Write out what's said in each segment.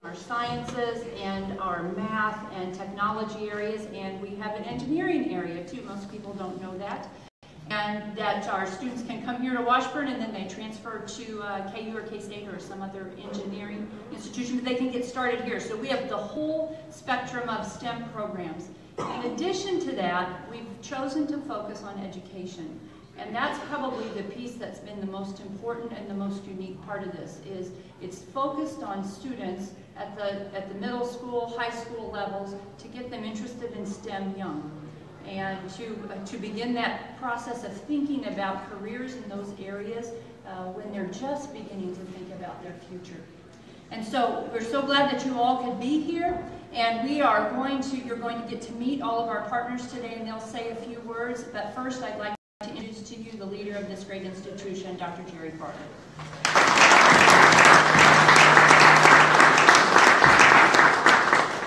our sciences and our math and technology areas, and we have an engineering area too. Most people don't know that. And that our students can come here to Washburn and then they transfer to KU or K-State or some other engineering institution, but they can get started here. So we have the whole spectrum of STEM programs. In addition to that, we've chosen to focus on education. And that's probably the piece that's been the most important and the most unique part of this, is it's focused on students at the middle school, high school levels to get them interested in STEM young. And to begin that process of thinking about careers in those areas when they're just beginning to think about their future. And so we're so glad that you all could be here, and you're going to get to meet all of our partners today, and they'll say a few words. But first, I'd like to introduce to you the leader of this great institution, Dr. Jerry Carter.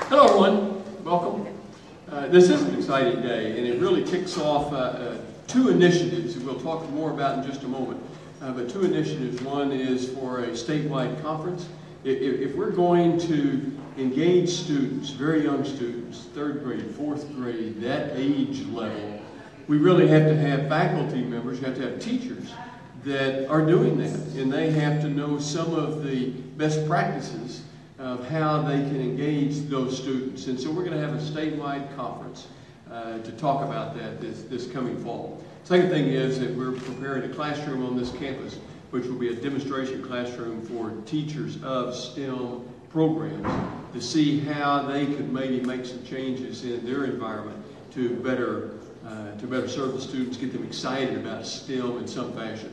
Hello, everyone. Welcome. This is an exciting day, and it really kicks off two initiatives that we'll talk more about in just a moment. But two initiatives. One is for a statewide conference. If we're going to engage students, very young students, 3rd grade, 4th grade, that age level, we really have to have faculty members, you have to have teachers that are doing that. And they have to know some of the best practices of how they can engage those students. And so we're going to have a statewide conference to talk about that this coming fall. Second thing is that we're preparing a classroom on this campus, which will be a demonstration classroom for teachers of STEM programs to see how they could maybe make some changes in their environment to better serve the students, get them excited about STEM in some fashion.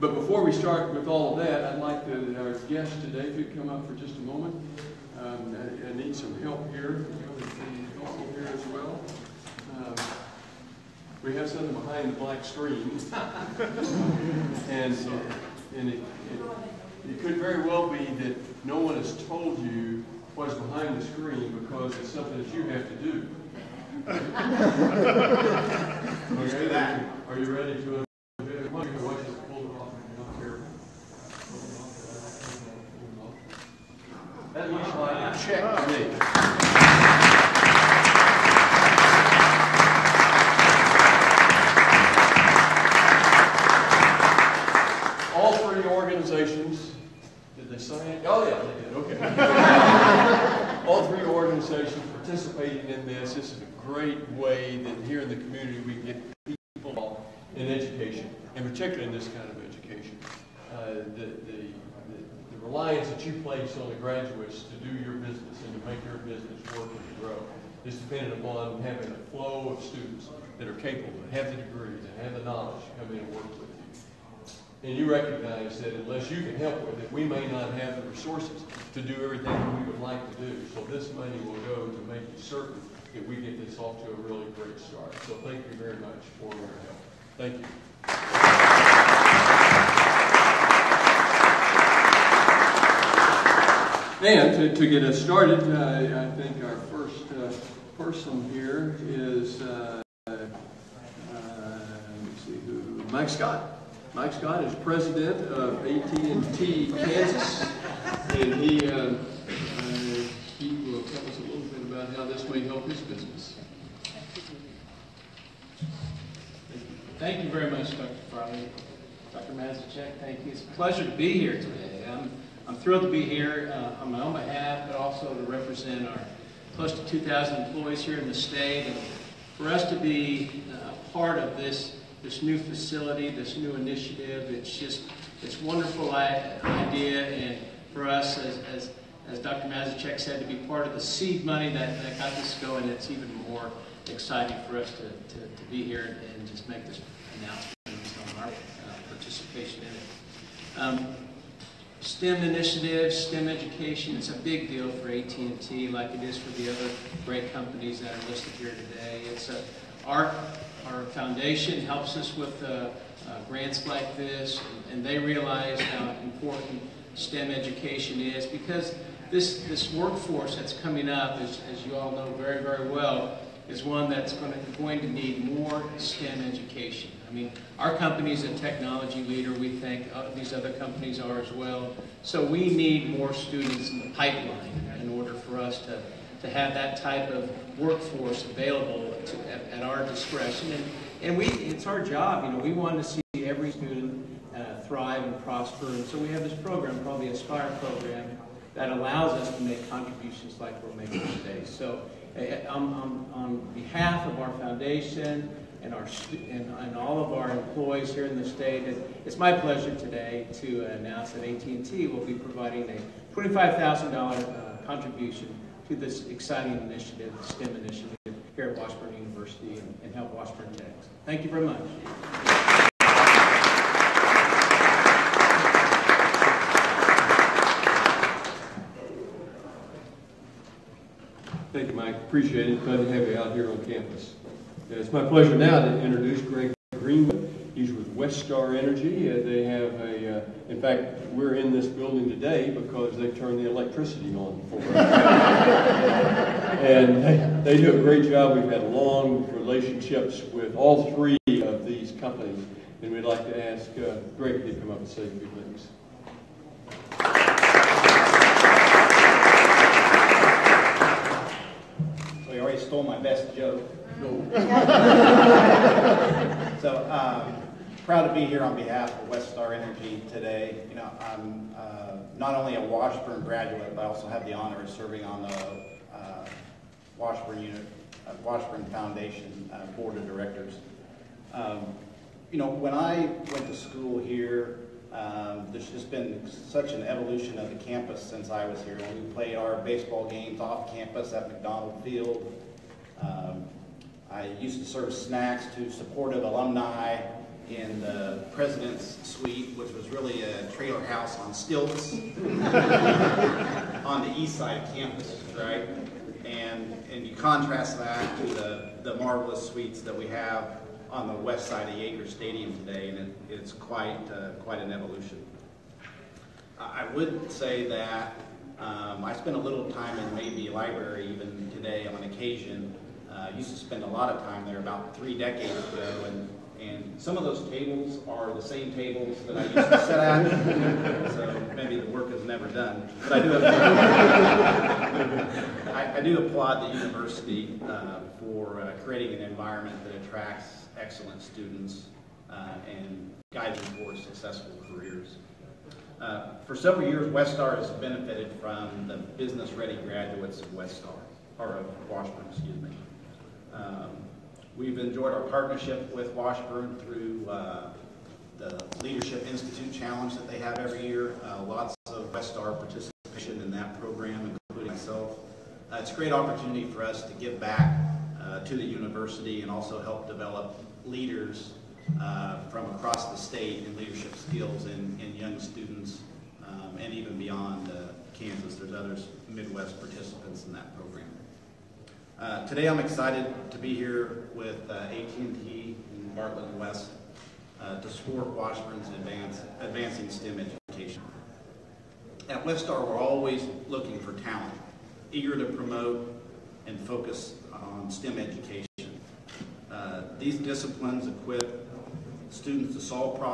But before we start with all of that, I'd like our guest today, if you'd come up for just a moment. I need some help here. Help here as well. We have something behind the black screen. and it could very well be that no one has told you what's behind the screen because it's something that you have to do. Okay, are you ready to? That looks like a check to me. All three organizations, did they sign it? Oh yeah, they did, okay. All three organizations participating in this. This is a great way that here in the community we get people involved in education, and particularly in this kind of education. The reliance that you place on the graduates to do your business and to make your business work and grow is dependent upon having a flow of students that are capable, that have the degrees, and have the knowledge to come in and work with you. And you recognize that unless you can help with it, we may not have the resources to do everything that we would like to do. So this money will go to make certain that we get this off to a really great start. So thank you very much for your help. Thank you. And to get us started, I think our first person here is Mike Scott. Mike Scott is president of AT&T Kansas, and he will tell us a little bit about how this may help his business. Thank you very much, Dr. Farley. Dr. Madison, thank you. It's a pleasure to be here today. I'm thrilled to be here on my own behalf, but also to represent our close to 2,000 employees here in the state, and for us to be part of this new facility, this new initiative. It's a wonderful idea, and for us, as Dr. Mazurek said, to be part of the seed money that got this going, it's even more exciting for us to be here and just make this announcement on our participation in it. STEM initiatives, STEM education, it's a big deal for AT&T like it is for the other great companies that are listed here today. Our foundation helps us with grants like this, and they realize how important STEM education is, because this workforce that's coming up, as you all know very, very well, is one that's going to need more STEM education. I mean, our company is a technology leader. We think these other companies are as well. So we need more students in the pipeline. And for us to have that type of workforce available at our discretion. And it's our job. We want to see every student thrive and prosper. And so we have this program called the Aspire program that allows us to make contributions like we're making today. So on behalf of our foundation and all of our employees here in the state, it's my pleasure today to announce that AT&T will be providing a $25,000 contribution to this exciting initiative, the STEM initiative, here at Washburn University and help Washburn Tech. Thank you very much. Thank you, Mike. Appreciate it. Glad to have you out here on campus. It's my pleasure now to introduce Greg Greenwood. He's with Westar Energy. They have in fact, we're in this building today because they turned the electricity on for us. And they do a great job. We've had long relationships with all three of these companies. And we'd like to ask Greg to come up and say a few things. So you already stole my best joke. No. So proud to be here on behalf of Westar Energy today. I'm not only a Washburn graduate, but I also have the honor of serving on the Washburn Foundation Board of Directors. When I went to school here, there's just been such an evolution of the campus since I was here. When we played our baseball games off campus at McDonald Field, I used to serve snacks to supportive alumni in the President's Suite, which was really a trailer house on stilts on the east side of campus, right? And you contrast that to the marvelous suites that we have on the west side of Yager Stadium today, and it's quite an evolution. I would say that I spent a little time in Mabee Library even today on occasion. I used to spend a lot of time there about 3 decades ago, and some of those tables are the same tables that I used to sit at, so maybe the work is never done. But I do applaud the university for creating an environment that attracts excellent students and guides them towards successful careers. For several years, Westar has benefited from the business-ready graduates of Washburn, excuse me. We've enjoyed our partnership with Washburn through the Leadership Institute Challenge that they have every year. Lots of Westar participation in that program, including myself. It's a great opportunity for us to give back to the university and also help develop leaders from across the state in leadership skills in young students and even beyond Kansas. There's other Midwest participants in that program. Today I'm excited to be here with AT&T and Bartlett and West to support Washburn's advancing STEM education. At Westar, we're always looking for talent, eager to promote and focus on STEM education. These disciplines equip students to solve problems